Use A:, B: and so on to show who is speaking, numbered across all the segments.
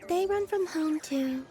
A: They run from home too.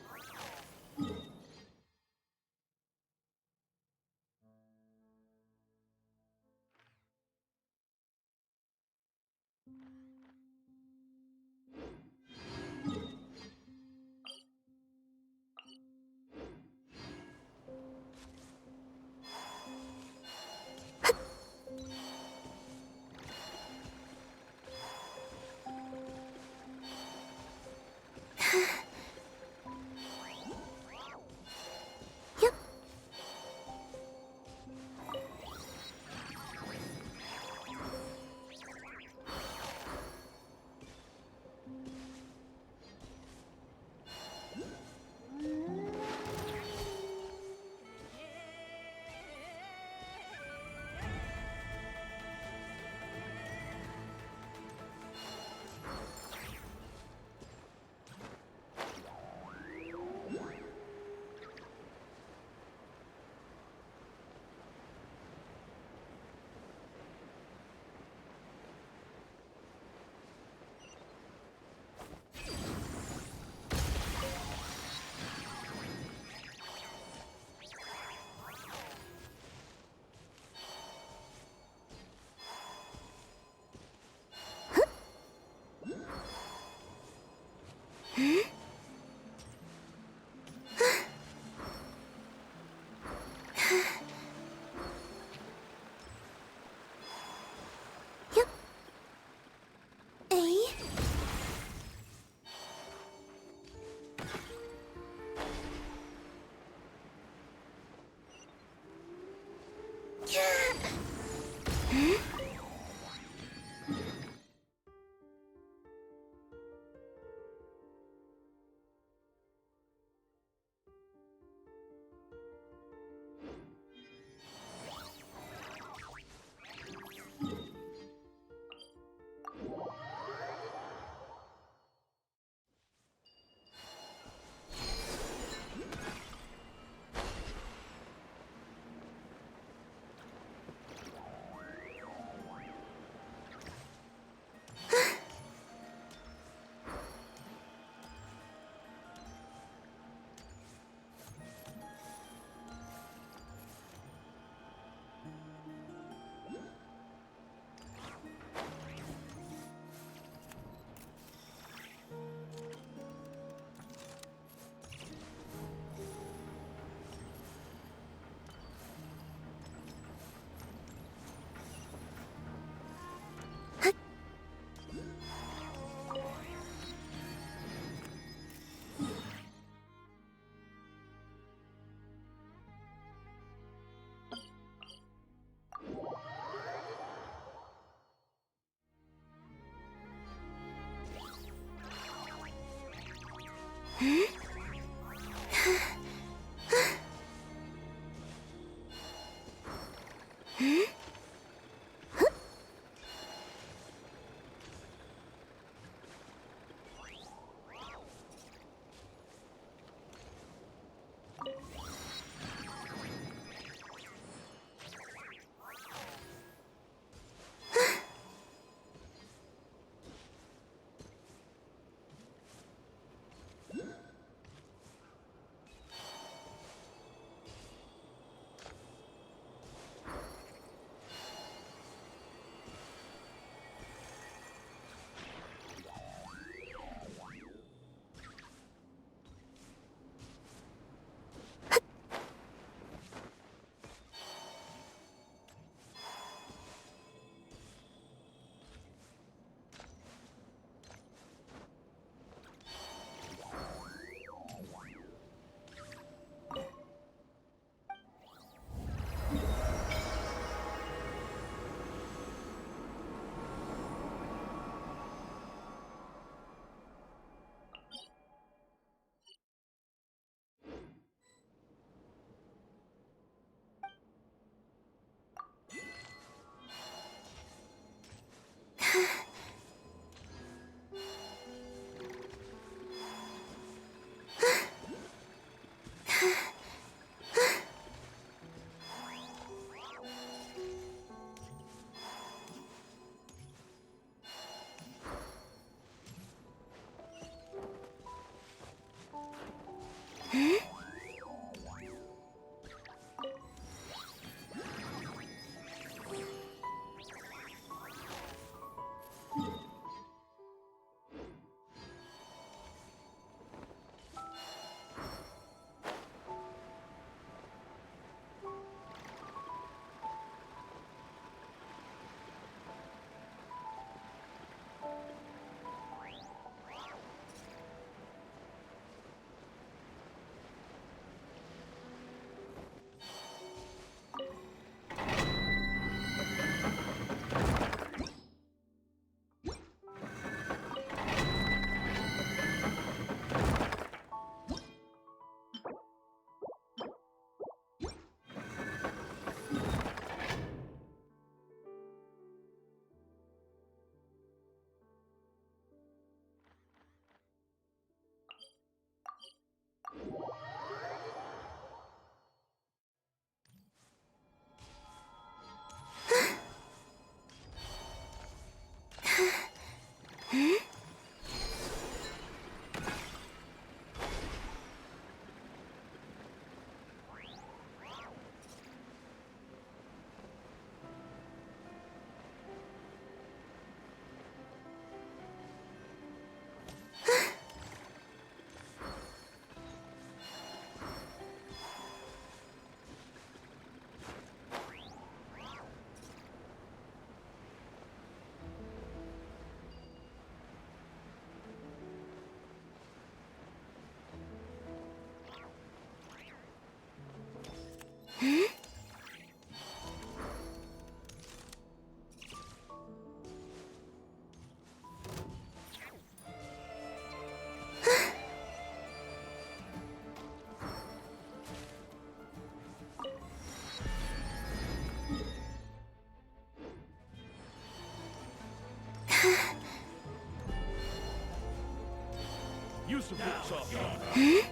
A: Use the books off.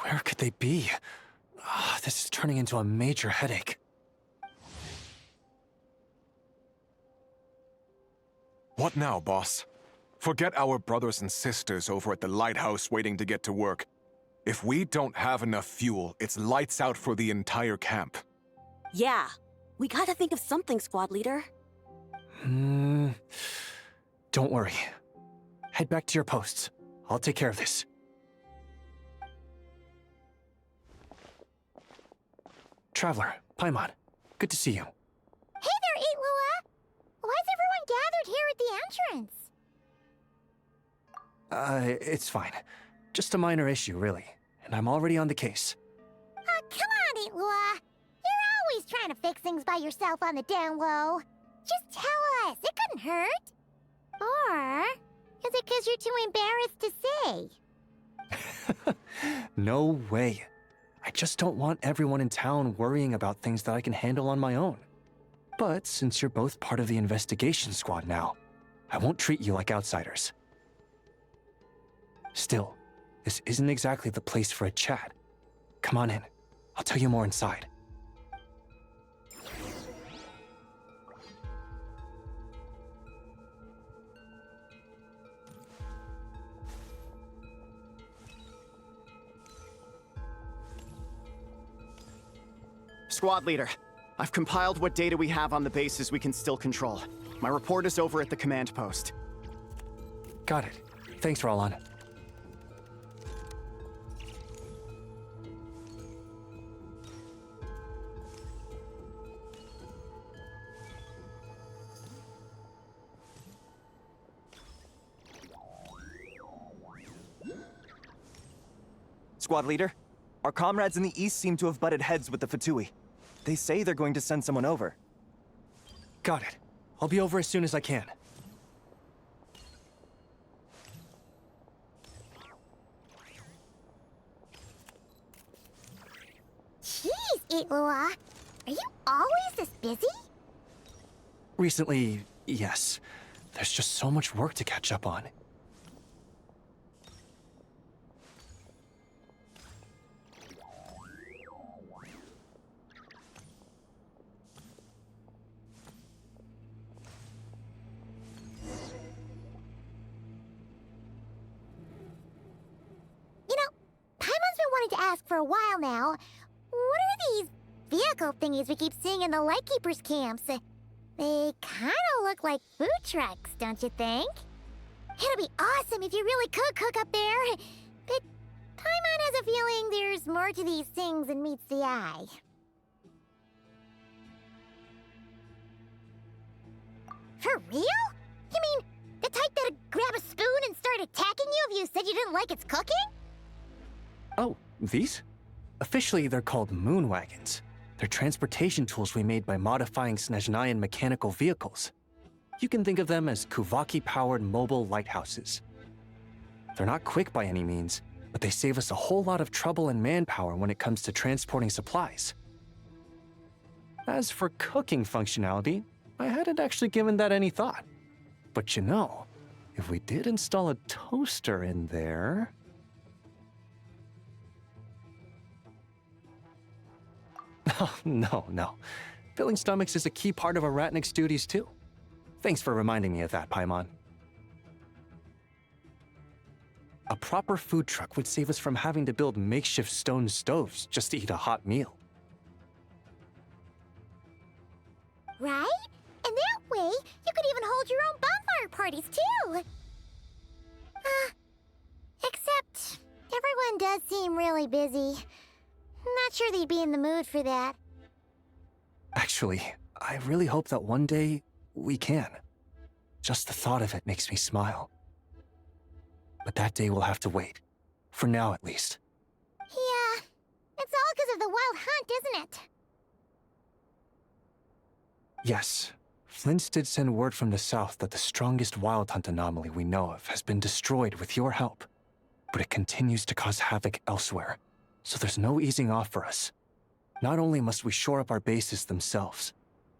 B: Where could they be? This is turning into a major headache.
C: What now, boss? Forget our brothers and sisters over at the lighthouse waiting to get to work. If we don't have enough fuel, it's lights out for the entire camp.
D: Yeah, we gotta think of something, squad leader.
B: Don't worry. Head back to your posts. I'll take care of this. Traveler, Paimon, good to see you.
E: Hey there, Lua! Why's everyone gathered here at the entrance?
B: It's fine. Just a minor issue, really. And I'm already on the case.
E: Come on, Lua! You're always trying to fix things by yourself on the down low. Just tell us, it couldn't hurt. Or is it because you're too embarrassed to say?
B: No way. I just don't want everyone in town worrying about things that I can handle on my own. But since you're both part of the investigation squad now, I won't treat you like outsiders. Still, this isn't exactly the place for a chat. Come on in. I'll tell you more inside.
F: Squad leader, I've compiled what data we have on the bases we can still control. My report is over at the command post.
B: Got it. Thanks, Roland.
G: Squad leader, our comrades in the east seem to have butted heads with the Fatui. They say they're going to send someone over.
B: Got it. I'll be over as soon as I can.
E: Jeez, Lua! Are you always this busy?
B: Recently, yes. There's just so much work to catch up on.
E: To ask for a while now. What are these vehicle thingies we keep seeing in the Lightkeepers camps? They kind of look like food trucks, don't you think? It'd be awesome if you really could cook up there. But Paimon has a feeling there's more to these things than meets the eye. For real? You mean the type that'd grab a spoon and start attacking you if you said you didn't like its cooking?
B: Oh, these? Officially, they're called moon wagons. They're transportation tools we made by modifying Snezhnayan mechanical vehicles. You can think of them as Kuvaki-powered mobile lighthouses. They're not quick by any means, but they save us a whole lot of trouble and manpower when it comes to transporting supplies. As for cooking functionality, I hadn't actually given that any thought. But you know, if we did install a toaster in there... Oh, no. Filling stomachs is a key part of a Ratnik's duties, too. Thanks for reminding me of that, Paimon. A proper food truck would save us from having to build makeshift stone stoves just to eat a hot meal.
E: Right? And that way, you could even hold your own bonfire parties, too! Except, everyone does seem really busy. Not sure they'd be in the mood for that.
B: Actually, I really hope that one day we can. just the thought of it makes me smile. But that day will have to wait. For now, at least.
E: Yeah, it's all because of the wild hunt, isn't it?
B: Yes, Flint's did send word from the south that the strongest wild hunt anomaly we know of has been destroyed with your help. But it continues to cause havoc elsewhere, so there's no easing off for us. Not only must we shore up our bases themselves,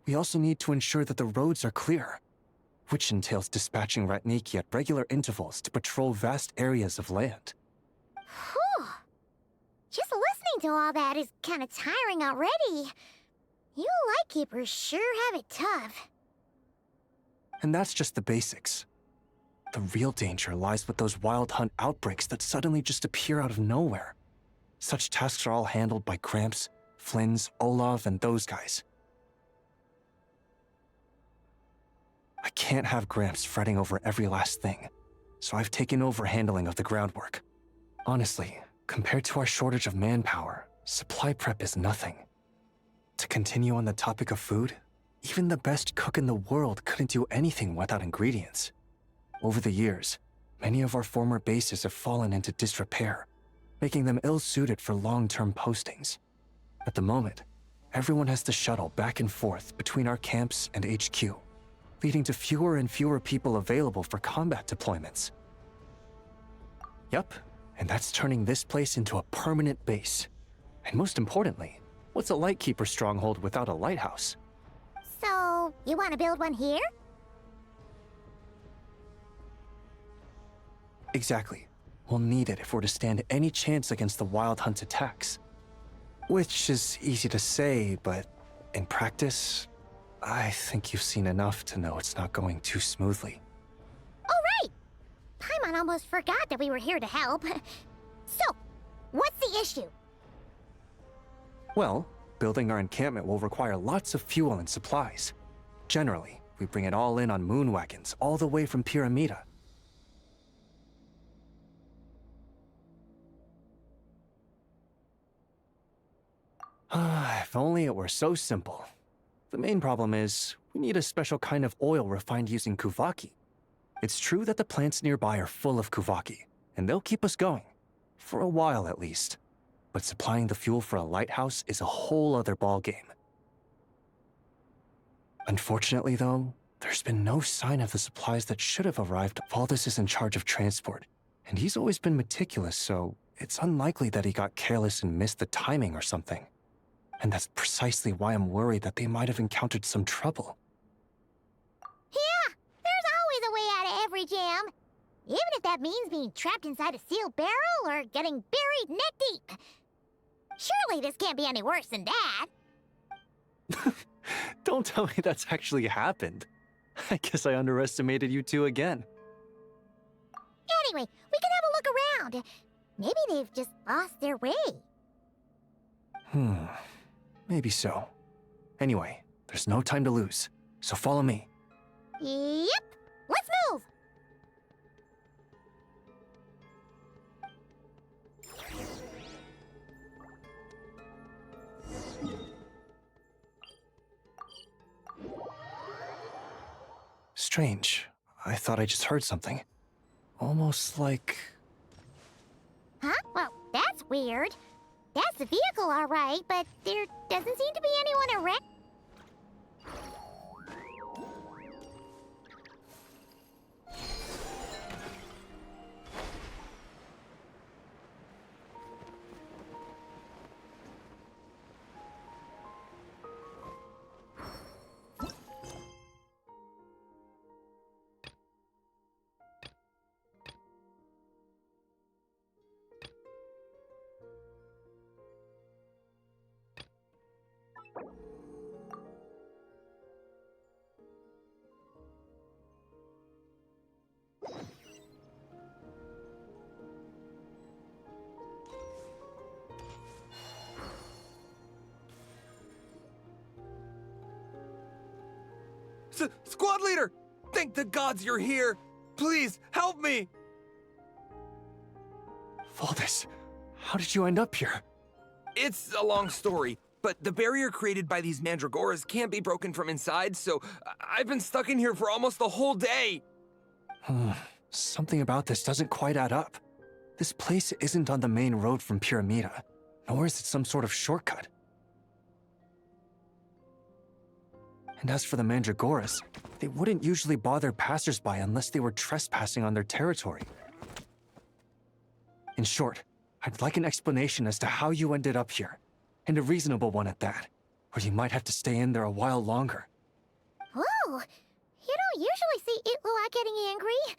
B: we also need to ensure that the roads are clear, which entails dispatching Ratniki at regular intervals to patrol vast areas of land.
E: Whew. Just listening to all that is kind of tiring already. You Lightkeepers sure have it tough.
B: And that's just the basics. The real danger lies with those wild hunt outbreaks that suddenly just appear out of nowhere. Such tasks are all handled by Gramps, Flynn's, Olav, and those guys. I can't have Gramps fretting over every last thing, so I've taken over handling of the groundwork. Honestly, compared to our shortage of manpower, supply prep is nothing. To continue on the topic of food, even the best cook in the world couldn't do anything without ingredients. Over the years, many of our former bases have fallen into disrepair, making them ill-suited for long-term postings. At the moment, everyone has to shuttle back and forth between our camps and HQ, leading to fewer and fewer people available for combat deployments. Yup, and that's turning this place into a permanent base. And most importantly, what's a Lightkeeper stronghold without a lighthouse?
E: So, you want to build one here?
B: Exactly. We'll need it if we're to stand any chance against the Wild Hunt attacks. Which is easy to say, but in practice, I think you've seen enough to know it's not going too smoothly.
E: Oh, right! Paimon almost forgot that we were here to help. So, what's the issue?
B: Well, building our encampment will require lots of fuel and supplies. Generally, we bring it all in on moon wagons all the way from Pyramida. If only it were so simple. The main problem is, we need a special kind of oil refined using Kuvaki. It's true that the plants nearby are full of Kuvaki, and they'll keep us going. For a while at least. But supplying the fuel for a lighthouse is a whole other ballgame. Unfortunately though, there's been no sign of the supplies that should have arrived. Valdis is in charge of transport, and he's always been meticulous, so it's unlikely that he got careless and missed the timing or something. And that's precisely why I'm worried that they might have encountered some trouble.
E: Yeah, there's always a way out of every jam. Even if that means being trapped inside a sealed barrel or getting buried neck deep. Surely this can't be any worse than that.
B: Don't tell me that's actually happened. I guess I underestimated you two again.
E: Anyway, we can have a look around. Maybe they've just lost their way.
B: Maybe so. Anyway, there's no time to lose, so follow me.
E: Yep, let's move!
B: Strange. I thought I just heard something. Almost like...
E: Huh? Well, that's weird. That's the vehicle, all right, but there doesn't seem to be anyone around.
H: Squad leader! Thank the gods you're here! Please, help me!
B: Valdis, how did you end up here?
H: It's a long story. but the barrier created by these mandragoras can't be broken from inside, so I've been stuck in here for almost the whole day.
B: Something about this doesn't quite add up. This place isn't on the main road from Pyramida, nor is it some sort of shortcut. And as for the mandragoras, they wouldn't usually bother passersby unless they were trespassing on their territory. In short, I'd like an explanation as to how you ended up here, and a reasonable one at that, or you might have to stay in there a while longer.
E: Whoa! You don't usually see Itlua getting angry.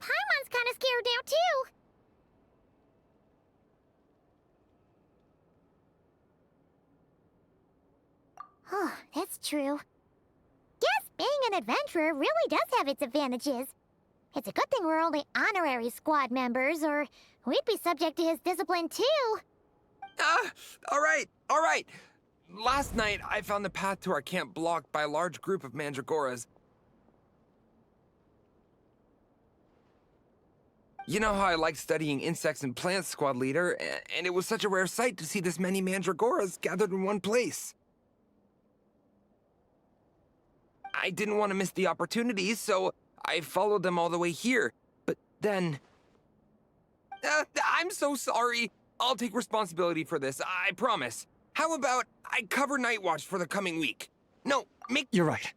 E: Paimon's kinda scared now, too. Oh, that's true. Guess being an adventurer really does have its advantages. It's a good thing we're only honorary squad members, or we'd be subject to his discipline too.
H: All right. Last night, I found the path to our camp blocked by a large group of mandragoras. You know how I like studying insects and plants, Squad Leader, and it was such a rare sight to see this many mandragoras gathered in one place. I didn't want to miss the opportunity, so I followed them all the way here. But then... I'm so sorry. I'll take responsibility for this, I promise. How about I cover Night Watch for the coming week? No,
B: You're right.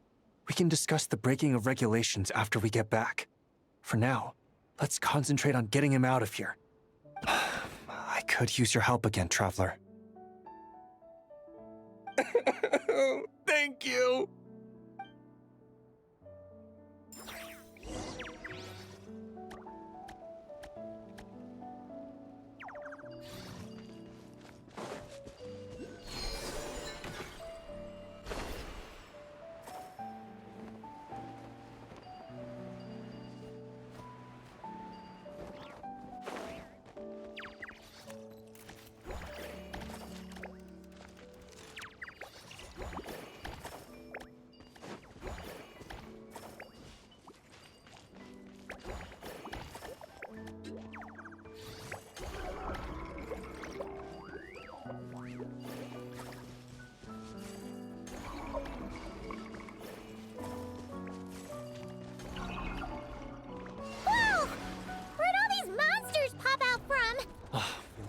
B: We can discuss the breaking of regulations after we get back. For now, let's concentrate on getting him out of here. I could use your help again, Traveler.
H: Thank you.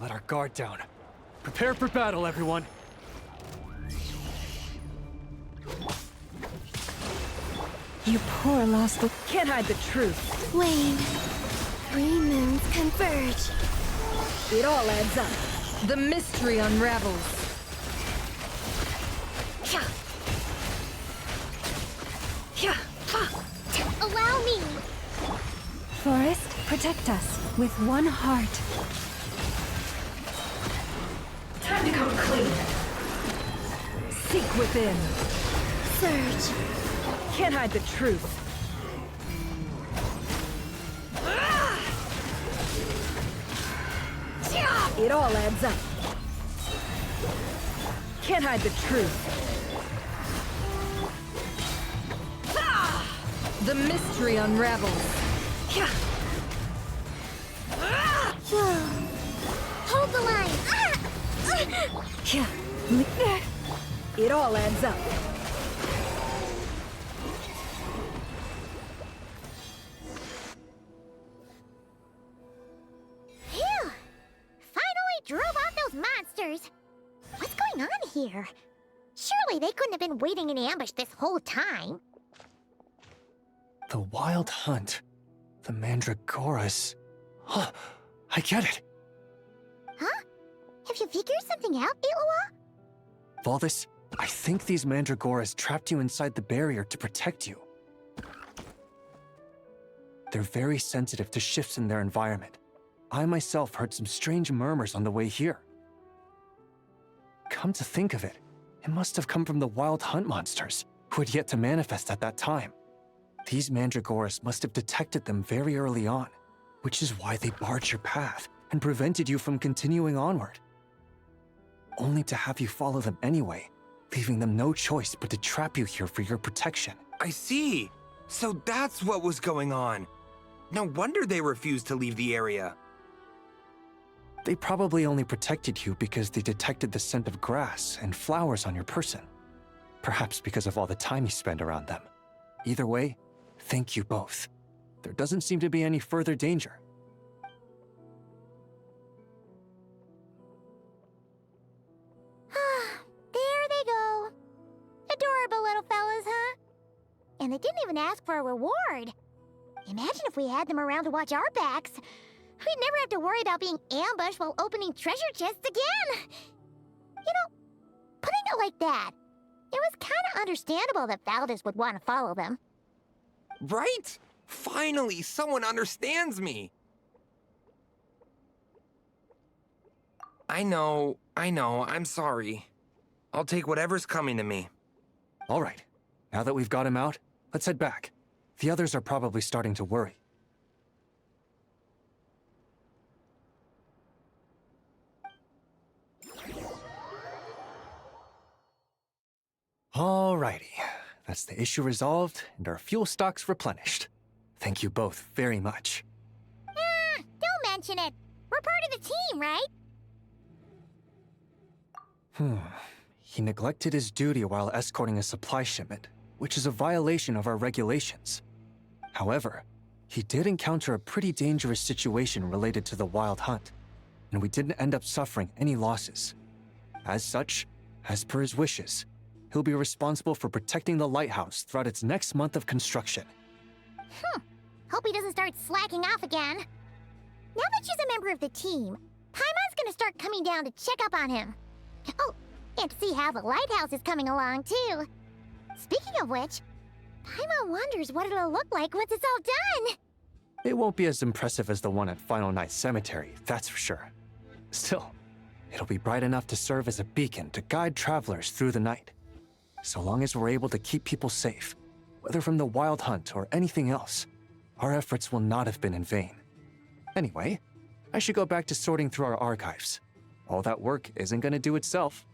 B: Let our guard down. Prepare for battle, everyone.
I: You poor lost book. Can't hide the truth.
E: Wayne, 3 moons converge.
I: It all adds up. The mystery unravels.
E: Allow me.
I: Forest, protect us with one heart. Time to come clean. Seek within.
E: Surge.
I: Can't hide the truth. It all adds up. Can't hide the truth. The mystery unravels.
E: Hold the line.
I: It all adds up.
E: Phew! Finally drove out those monsters. What's going on here? Surely they couldn't have been waiting in ambush this whole time.
B: The Wild Hunt. The Mandragoras. Huh, I get it.
E: Huh? Have you figured something out, Itlua?
B: Valdis, I think these Mandragoras trapped you inside the barrier to protect you. They're very sensitive to shifts in their environment. I myself heard some strange murmurs on the way here. Come to think of it, it must have come from the Wild Hunt monsters, who had yet to manifest at that time. These Mandragoras must have detected them very early on, which is why they barred your path and prevented you from continuing onward. Only to have you follow them anyway, leaving them no choice but to trap you here for your protection.
H: I see. So that's what was going on. No wonder they refused to leave the area.
B: They probably only protected you because they detected the scent of grass and flowers on your person. Perhaps because of all the time you spend around them. Either way, thank you both. There doesn't seem to be any further danger.
E: There they go. Adorable little fellas, huh? And they didn't even ask for a reward. Imagine if we had them around to watch our backs. We'd never have to worry about being ambushed while opening treasure chests again. You know, putting it like that, it was kind of understandable that Valdez would want to follow them.
H: Right? Finally, someone understands me. I know, I'm sorry. I'll take whatever's coming to me.
B: All right, now that we've got him out, let's head back. The others are probably starting to worry. Alrighty, that's the issue resolved and our fuel stocks replenished. Thank you both very much.
E: Don't mention it. We're part of the team, right?
B: He neglected his duty while escorting a supply shipment, which is a violation of our regulations. However, he did encounter a pretty dangerous situation related to the wild hunt, and we didn't end up suffering any losses. As such, as per his wishes, he'll be responsible for protecting the lighthouse throughout its next month of construction.
E: Hope he doesn't start slacking off again. Now that she's a member of the team, Paimon's gonna start coming down to check up on him. Oh, and to see how the lighthouse is coming along, too. Speaking of which, Paimon wonders what it'll look like once it's all done.
B: It won't be as impressive as the one at Final Night Cemetery, that's for sure. Still, it'll be bright enough to serve as a beacon to guide travelers through the night. So long as we're able to keep people safe, whether from the wild hunt or anything else, our efforts will not have been in vain. Anyway, I should go back to sorting through our archives. All that work isn't gonna do itself.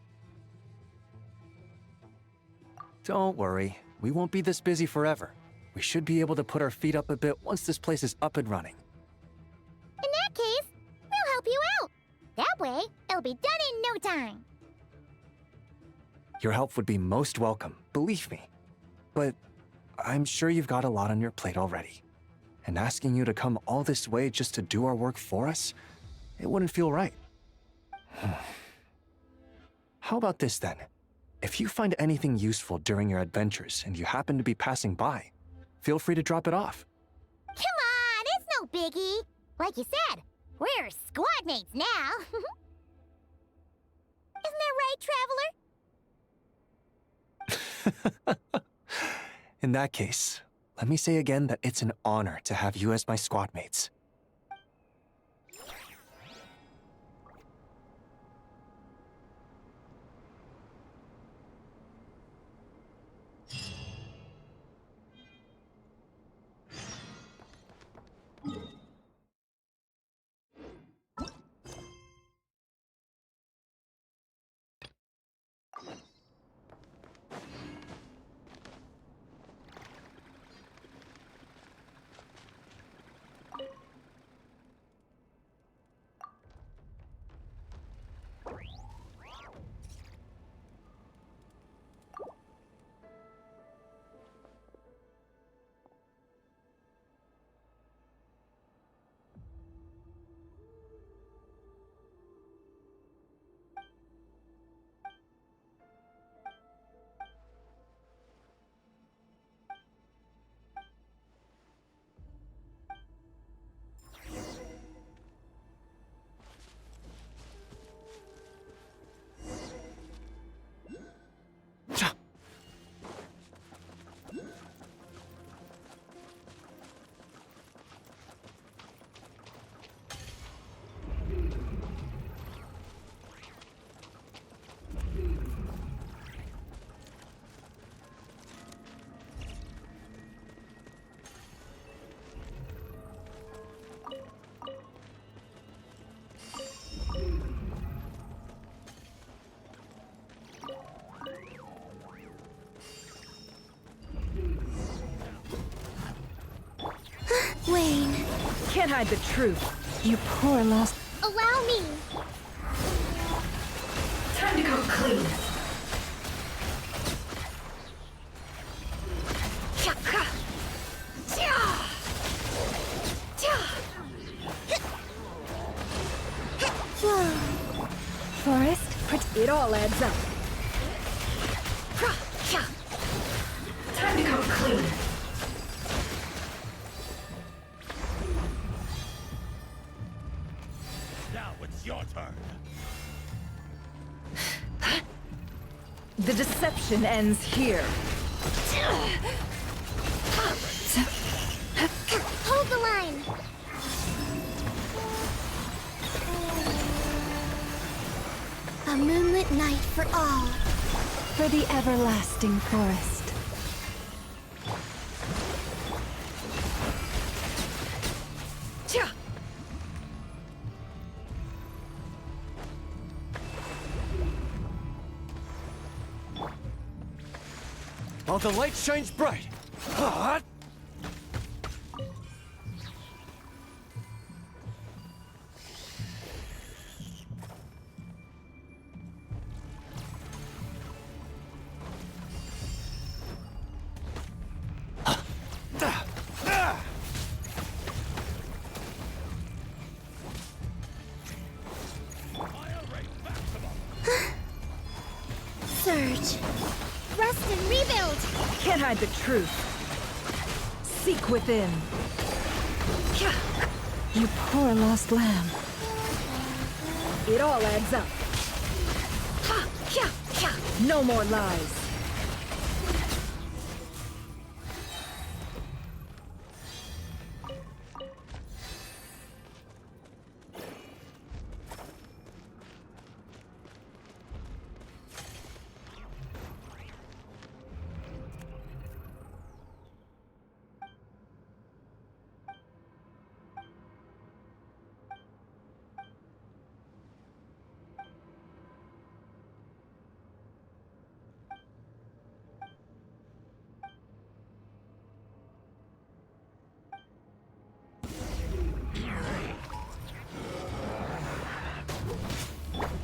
B: Don't worry, we won't be this busy forever. We should be able to put our feet up a bit once this place is up and running.
E: In that case, we'll help you out. That way, it'll be done in no time.
B: Your help would be most welcome, believe me. But I'm sure you've got a lot on your plate already. And asking you to come all this way just to do our work for us, it wouldn't feel right. How about this then? If you find anything useful during your adventures and you happen to be passing by, feel free to drop it off.
E: Come on, it's no biggie. Like you said, we're squad mates now. Isn't that right, Traveler?
B: In that case, let me say again that it's an honor to have you as my squad mates.
I: Wayne. Can't hide the truth. You poor lost...
E: Allow me!
I: Time to come clean. Forest, it all adds up. Time to come clean.
A: Now it's your turn.
I: The deception ends here.
E: Hold the line! A moonlit night for all.
I: For the everlasting forest.
B: While the light shines bright.
E: Surge. Rest and rebuild!
I: Can't hide the truth. Seek within. You poor lost lamb. It all adds up. No more lies.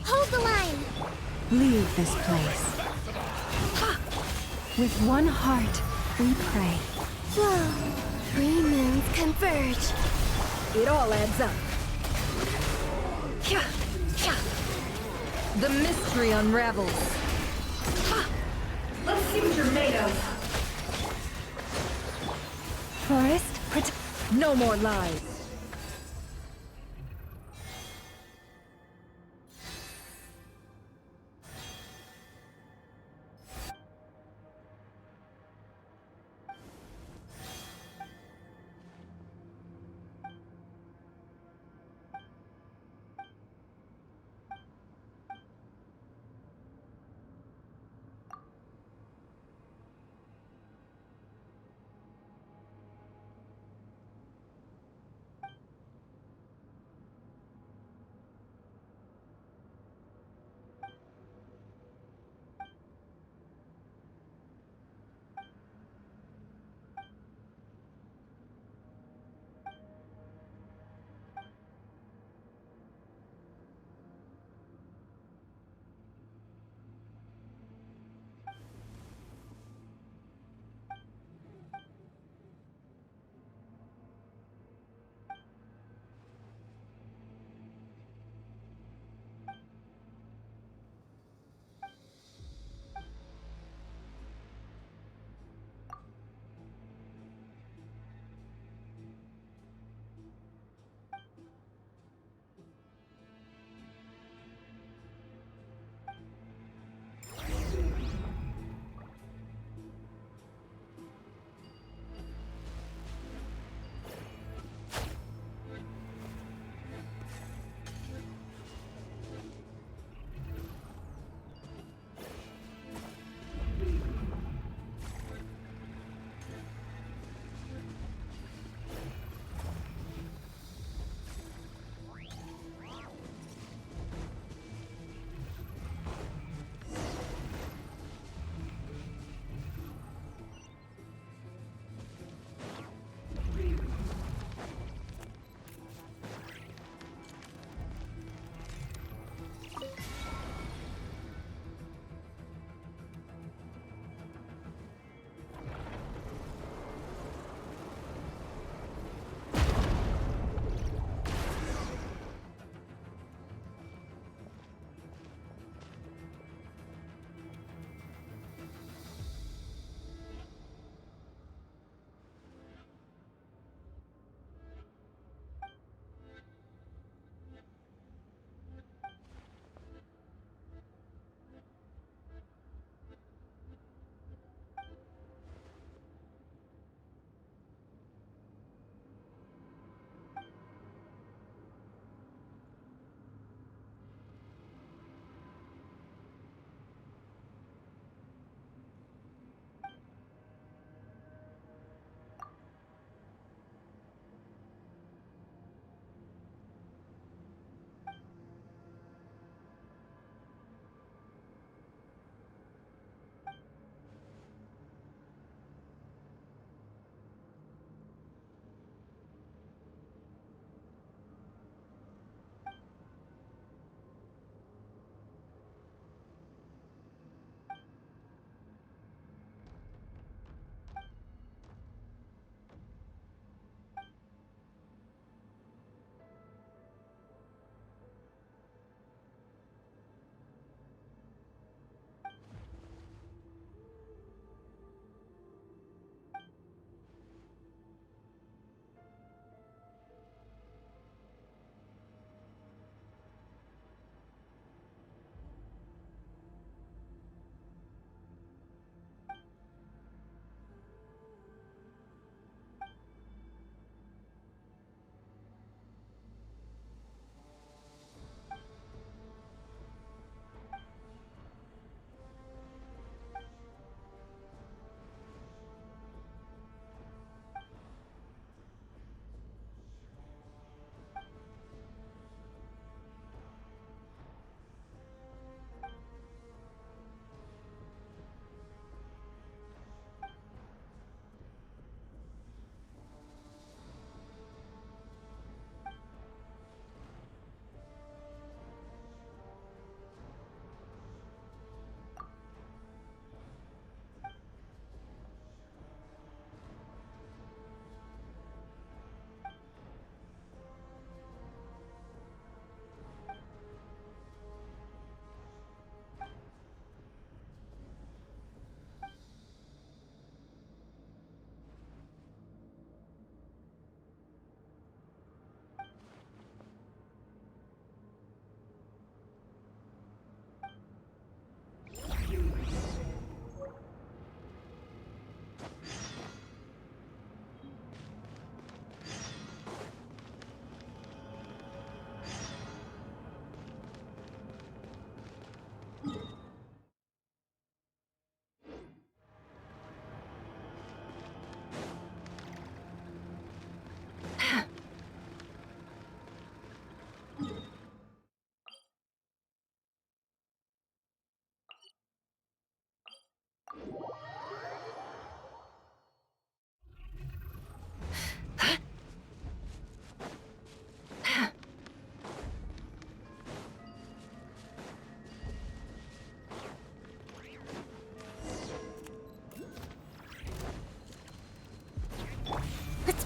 E: Hold the line!
I: Leave this place. With one heart, we pray.
E: Whoa. 3 moons converge.
I: It all adds up. The mystery unravels. Let's see what you're made of. Forest, no more lies.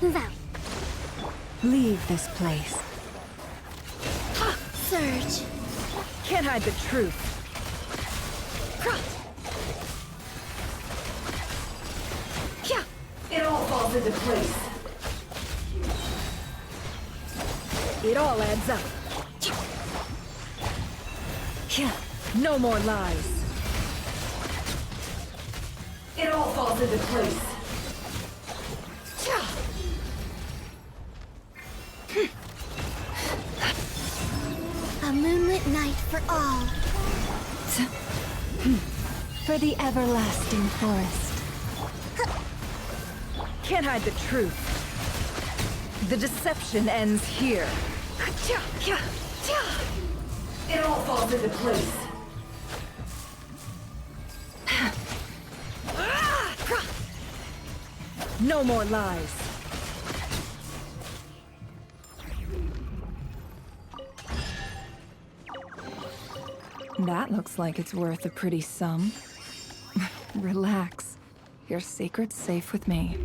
E: Let's move out.
I: Leave this place.
E: Surge.
I: Can't hide the truth. It all falls into place. It all adds up. No more lies. It all falls into place.
E: A moonlit night for all.
I: For the everlasting forest. Can't hide the truth. The deception ends here. It all falls into place. No more lies. That looks like it's worth a pretty sum. Relax. Your secret's safe with me.